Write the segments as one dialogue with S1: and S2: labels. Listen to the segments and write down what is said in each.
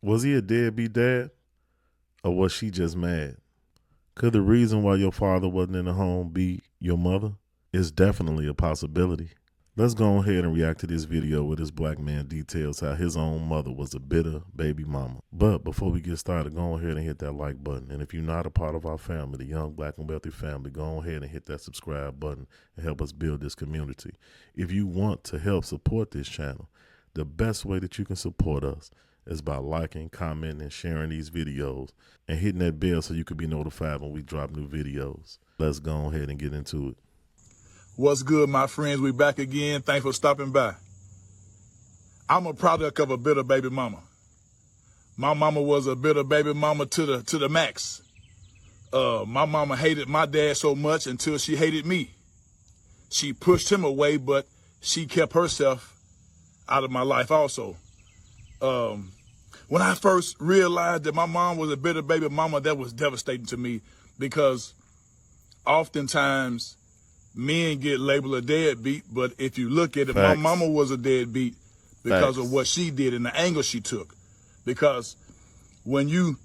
S1: Was he a deadbeat dad, or was she just mad? Could the reason why your father wasn't in the home be your mother? It's definitely a possibility. Let's go ahead and react to this video where this black man details how his own mother was a bitter baby mama. But before we get started, go ahead and hit that like button. And if you're not a part of our family, the Young Black and Wealthy family, go ahead and hit that subscribe button and help us build this community. If you want to help support this channel, the best way that you can support us is by liking, commenting, and sharing these videos and hitting that bell so you can be notified when we drop new videos. Let's go ahead and get into it.
S2: What's good, my friends? We back again. Thanks for stopping by. I'm a product of a bitter baby mama. My mama was a bitter baby mama to the max. My mama hated my dad so much until she hated me. She pushed him away, but she kept herself out of my life also. When I first realized that my mom was a bitter baby mama, that was devastating to me, because oftentimes men get labeled a deadbeat, but if you look at it,
S1: Facts.
S2: my mama was a deadbeat because
S1: Facts.
S2: of what she did and the angle she took. Because when you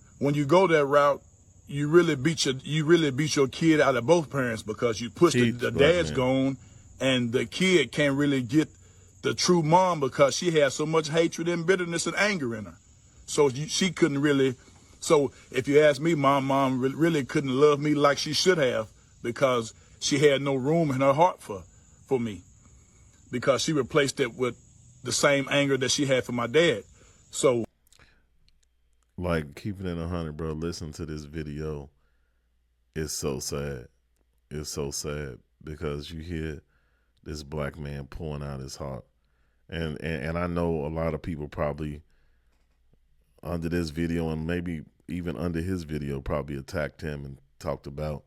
S2: go that route, you really beat your kid out of both parents, because you push the dad's gone, and the kid can't really get the true mom because she has so much hatred and bitterness and anger in her. So she couldn't really. So if you ask me, my mom really couldn't love me like she should have, because she had no room in her heart for me, because she replaced it with the same anger that she had for my dad. So,
S1: like, keeping it 100, bro, listen to this video. It's so sad. It's so sad, because you hear this black man pouring out his heart. And I know a lot of people probably under this video, and maybe even under his video, probably attacked him and talked about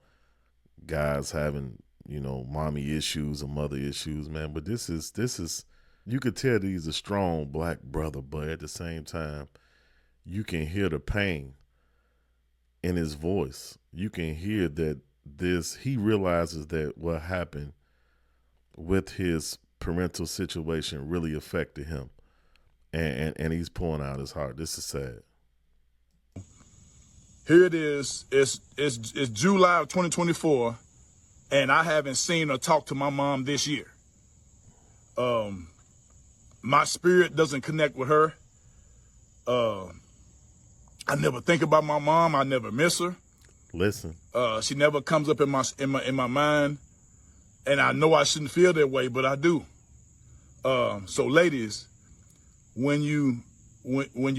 S1: guys having, you know, mommy issues or mother issues, man. But this is you could tell that he's a strong black brother, but at the same time, you can hear the pain in his voice. You can hear that he realizes that what happened with his parental situation really affected him, and he's pouring out his heart. This is sad.
S2: here it is. It's July of 2024, and I haven't seen or talked to my mom this year. My spirit doesn't connect with her. I never think about my mom. I never miss her.
S1: Listen.
S2: She never comes up in my mind, and I know I shouldn't feel that way, but I do. So ladies, when you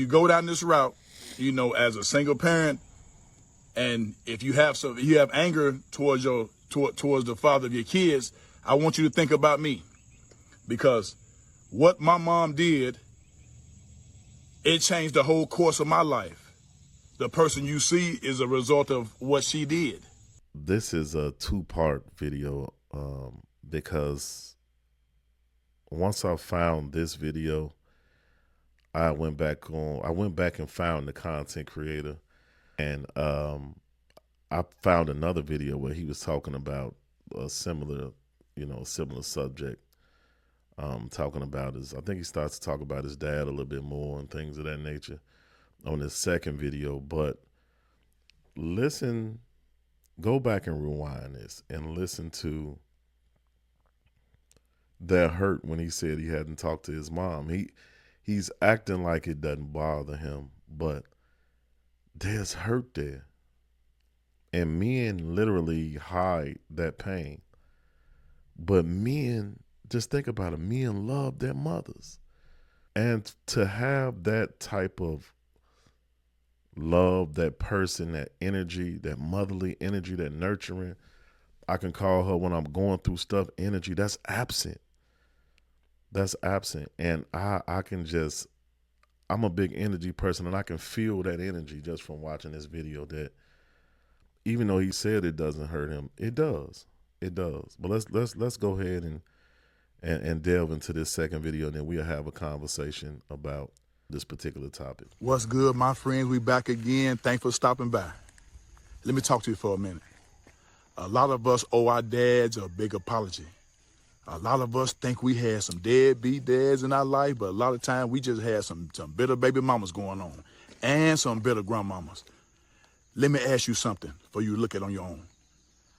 S2: go down this route, you know, as a single parent, and if you have anger towards the father of your kids, I want you to think about me, because what my mom did, it changed the whole course of my life. The person you see is a result of what she did.
S1: This is a two-part video, because once I found this video, I went back and found the content creator, and I found another video where he was talking about a similar subject. Talking about I think he starts to talk about his dad a little bit more and things of that nature on his second video. But listen, go back and rewind this and listen to that hurt when he said he hadn't talked to his mom. He's acting like it doesn't bother him, but there's hurt there. And men literally hide that pain. But men, just think about it, men love their mothers. And to have that type of love, that person, that energy, that motherly energy, that nurturing, I can call her when I'm going through stuff energy, that's absent. That's absent. And I'm a big energy person, and I can feel that energy just from watching this video, that even though he said it doesn't hurt him, it does. It does. But let's go ahead and delve into this second video, and then we'll have a conversation about this particular topic.
S2: What's good, my friends? We back again. Thanks for stopping by. Let me talk to you for a minute. A lot of us owe our dads a big apology. A lot of us think we had some deadbeat dads in our life, but a lot of times we just had some bitter baby mamas going on. and some better grandmamas. Let me ask you something for you to look at on your own.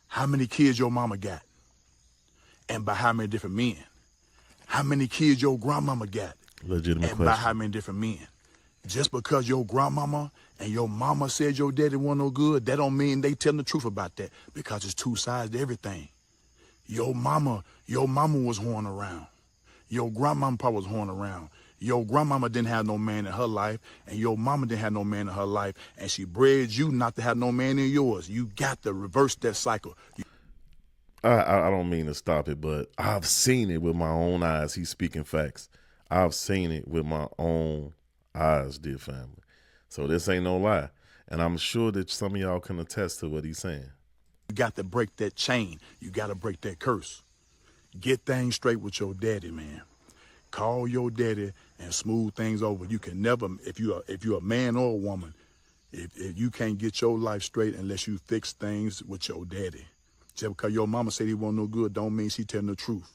S2: How many kids your mama got? And by how many different men? How many kids your grandmama got?
S1: Legitimate
S2: And by
S1: question.
S2: how many different men? Just because your grandmama and your mama said your daddy wasn't no good, that don't mean they telling the truth about that, because it's two sides to everything. Your mama was horn around. Your grandmama probably was horn around. Your grandmama didn't have no man in her life, and your mama didn't have no man in her life, and she bred you not to have no man in yours. You got to reverse that cycle.
S1: I don't mean to stop it, but I've seen it with my own eyes. He's speaking facts. I've seen it with my own eyes, dear family. So this ain't no lie. And I'm sure that some of y'all can attest to what he's saying.
S2: You got to break that chain. You got to break that curse. Get things straight with your daddy, man. Call your daddy and smooth things over. You can never, if you're a man or a woman, if you can't get your life straight unless you fix things with your daddy. Just because your mama said he wasn't no good don't mean she telling the truth.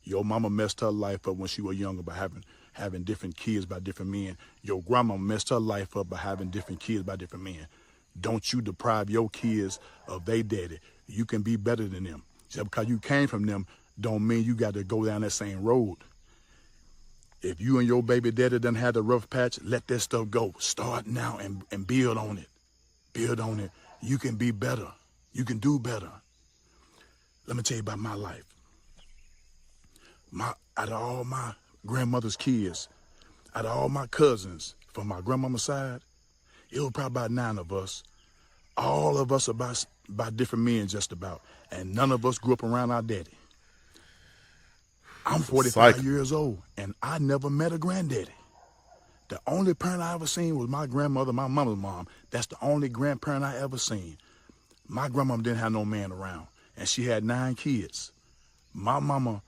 S2: Your mama messed her life up when she was younger by having different kids by different men. Your grandma messed her life up by having different kids by different men. Don't you deprive your kids of their daddy. You can be better than them. Just because you came from them don't mean you got to go down that same road. If you and your baby daddy done had a rough patch, let that stuff go. Start now and build on it. Build on it. You can be better. You can do better. Let me tell you about my life. Out of all my grandmother's kids, out of all my cousins from my grandmama's side, it was probably about 9 of us. All of us about different men just about. And none of us grew up around our daddy. I'm 45 years old, and I never met a granddaddy. The only parent I ever seen was my grandmother, my mama's mom. That's the only grandparent I ever seen. My grandmama didn't have no man around, and she had 9 kids. My mama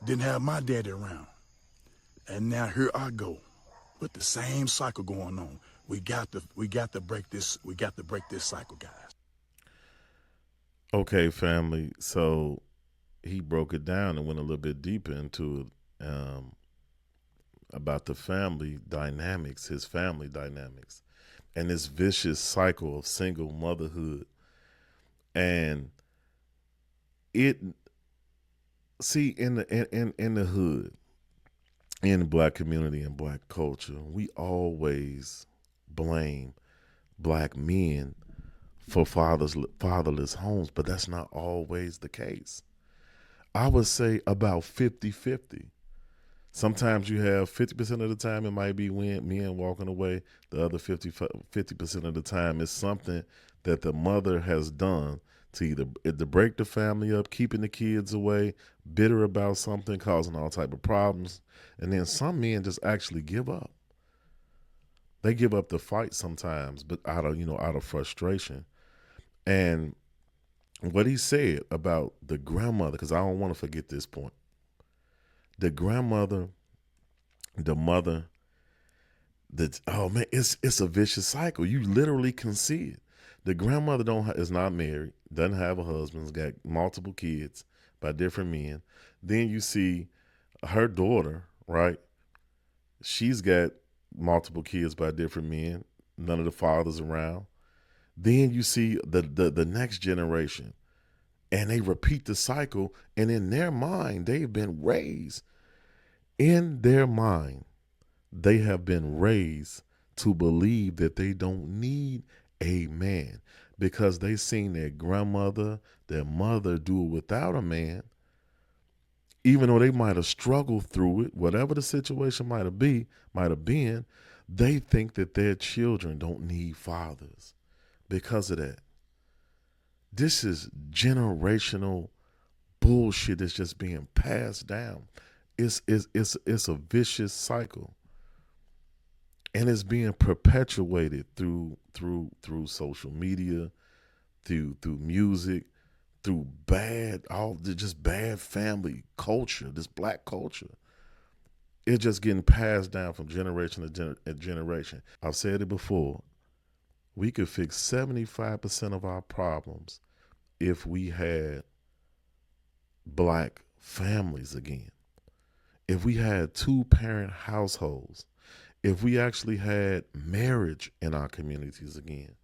S2: didn't have my daddy around. And now here I go with the same cycle going on. We got to break this cycle, guys.
S1: Okay, family. So he broke it down and went a little bit deeper into it, about the family dynamics, his family dynamics, and this vicious cycle of single motherhood. And it, see, in the hood, in the black community and black culture, we always blame black men for fatherless homes, but that's not always the case. I would say about 50-50. Sometimes you have 50% of the time it might be men walking away. The other 50% of the time is something that the mother has done to break the family up, keeping the kids away, bitter about something, causing all type of problems. And then some men just actually give up. They give up the fight sometimes, but out of frustration. And what he said about the grandmother, because I don't want to forget this point. The grandmother, the mother, oh man, it's a vicious cycle. You literally can see it. The grandmother is not married, doesn't have a husband, has got multiple kids by different men. Then you see her daughter, right? She's got multiple kids by different men. None of the fathers around. Then you see the next generation, and they repeat the cycle. And in their mind, they've been raised. In their mind, they have been raised to believe that they don't need a man because they seen their grandmother, their mother do it without a man. Even though they might have struggled through it, whatever the situation might have been, they think that their children don't need fathers because of that. This is generational bullshit that's just being passed down. It's a vicious cycle. And it's being perpetuated through social media, through music, through bad family culture, this black culture. It's just getting passed down from generation to generation. I've said it before. We could fix 75% of our problems if we had black families again. If we had 2-parent households. if we actually had marriage in our communities again,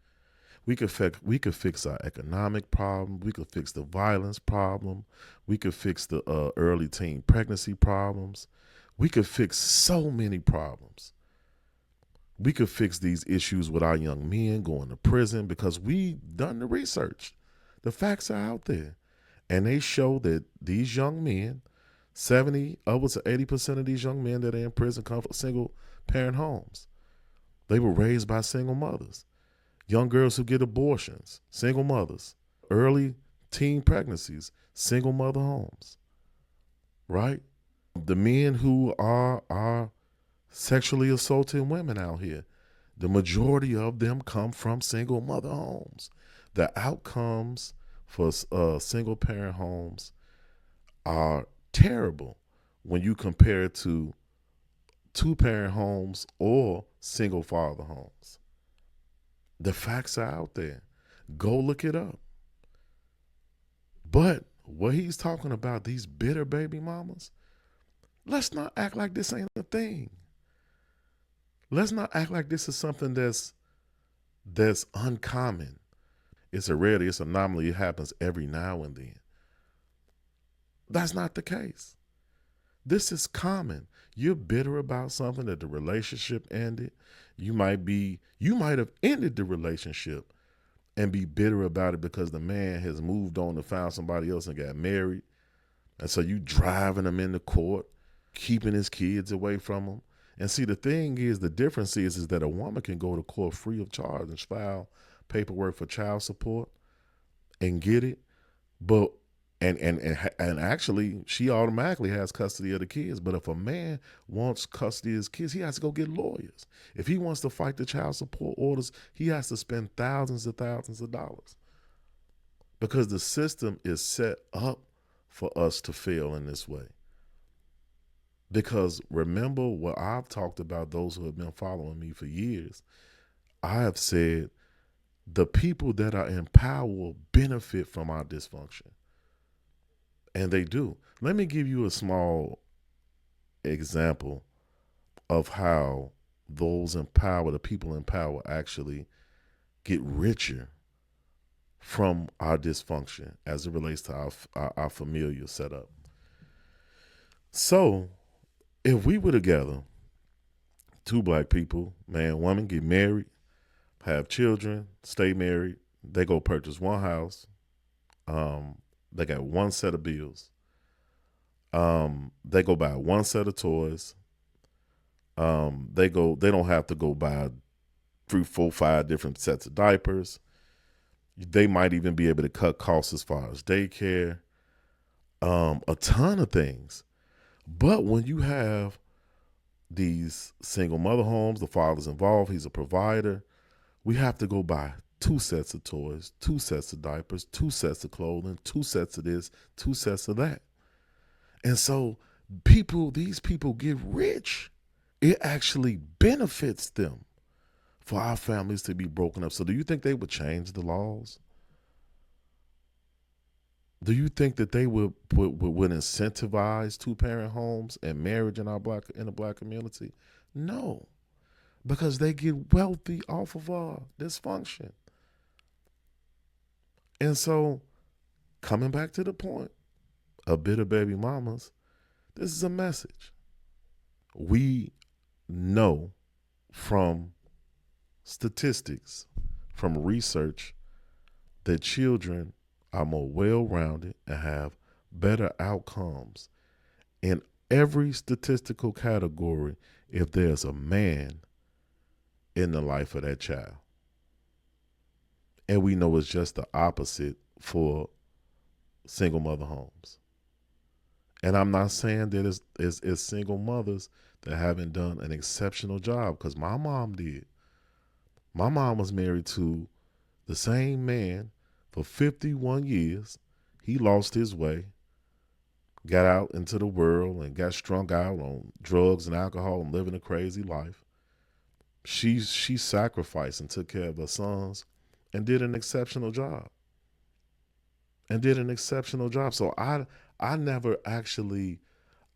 S1: we could fix our economic problem. We could fix the violence problem. We could fix the early teen pregnancy problems. We could fix so many problems. We could fix these issues with our young men going to prison because we done the research. The facts are out there. And they show that these young men, 70, upwards of 80% of these young men that are in prison come from single parent homes. They were raised by single mothers. Young girls who get abortions, single mothers. Early teen pregnancies, single mother homes. Right? The men who are sexually assaulting women out here, the majority of them come from single mother homes. The outcomes for single parent homes are terrible when you compare it to two parent homes or single father homes. The facts are out there. Go look it up. But what he's talking about, these bitter baby mamas, let's not act like this ain't a thing. Let's not act like this is something that's uncommon. It's a rarity, it's an anomaly. It happens every now and then. That's not the case. This is common. You're bitter about something that the relationship ended. You might have ended the relationship and be bitter about it because the man has moved on and found somebody else and got married. And so you driving him into court, keeping his kids away from him. And see, the thing is, the difference is that a woman can go to court free of charge and file paperwork for child support and get it. But and actually, she automatically has custody of the kids. But if a man wants custody of his kids, he has to go get lawyers. If he wants to fight the child support orders, he has to spend thousands of dollars because the system is set up for us to fail in this way. Because remember what I've talked about, those who have been following me for years, I have said the people that are in power benefit from our dysfunction. And they do. Let me give you a small example of how those in power, the people in power, actually get richer from our dysfunction as it relates to our familial setup. So, if we were together, two black people, man, woman, get married, have children, stay married, they go purchase one house, they got one set of bills. They go buy one set of toys. They don't have to go buy 3, 4, 5 different sets of diapers. They might even be able to cut costs as far as daycare, a ton of things. But when you have these single mother homes, the father's involved, he's a provider, we have to go buy 2 sets of toys, 2 sets of diapers, 2 sets of clothing, 2 sets of this, 2 sets of that. And so these people get rich. It actually benefits them for our families to be broken up. So do you think they would change the laws? Do you think that they would incentivize 2-parent homes and marriage in the black community? No, because they get wealthy off of our dysfunction. And so, coming back to the point, a bitter baby mamas, this is a message. We know from statistics, from research, that children are more well-rounded and have better outcomes in every statistical category if there's a man in the life of that child. And we know it's just the opposite for single mother homes. And I'm not saying that it's single mothers that haven't done an exceptional job, because my mom did. My mom was married to the same man for 51 years. He lost his way, got out into the world and got strung out on drugs and alcohol and living a crazy life. She sacrificed and took care of her sons and did an exceptional job. So I never actually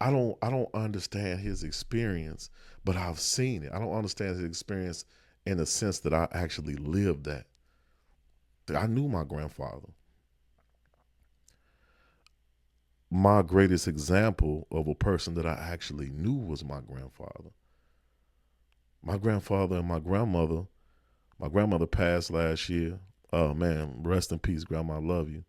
S1: I don't understand his experience, but I've seen it. I don't understand his experience in the sense that I actually lived that. I knew my grandfather. My greatest example of a person that I actually knew was my grandfather. My grandfather and my grandmother passed last year. Oh man, rest in peace, grandma. I love you.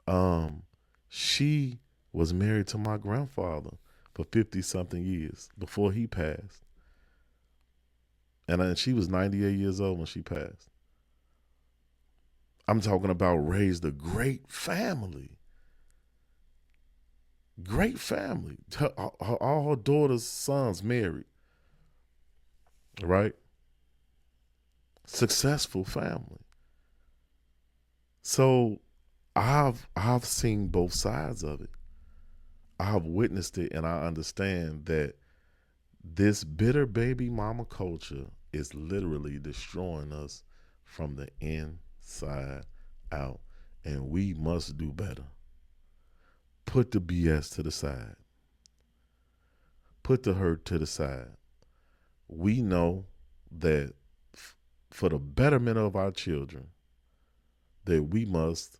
S1: Um, she was married to my grandfather for 50 something years before he passed. And she was 98 years old when she passed. I'm talking about raised a great family. Great family. All her daughter's sons married, right? Successful family. So I've seen both sides of it. I've witnessed it, and I understand that this bitter baby mama culture is literally destroying us from the inside out. And we must do better. Put the BS to the side. Put the hurt to the side. We know that for the betterment of our children, that we must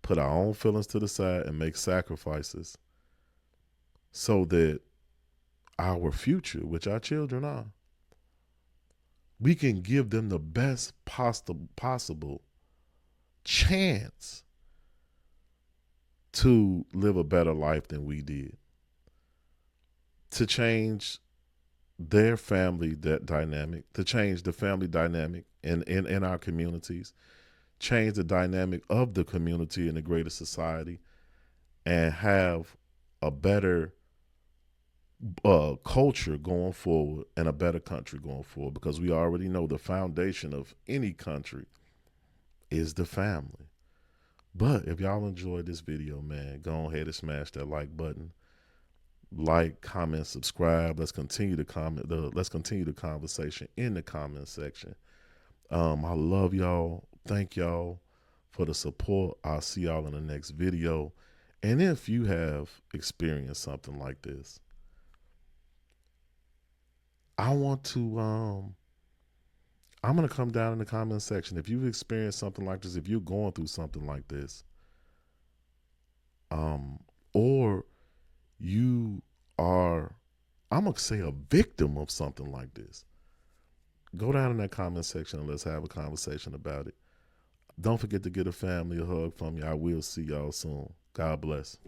S1: put our own feelings to the side and make sacrifices so that our future, which our children are, we can give them the best possible chance to live a better life than we did, to change their family dynamic, to change the family dynamic in our communities, change the dynamic of the community in the greater society, and have a better culture going forward and a better country going forward, because we already know the foundation of any country is the family. But if y'all enjoyed this video, man, go ahead and smash that like button. Like, comment, subscribe. Let's continue the conversation in the comment section. I love y'all. Thank y'all for the support. I'll see y'all in the next video. And if you have experienced something like this, I'm gonna come down in the comment section. If you've experienced something like this, if you're going through something like this, or you are, I'm gonna say, a victim of something like this, go down in that comment section and let's have a conversation about it. Don't forget to get a family a hug from me. I will see y'all soon. God bless.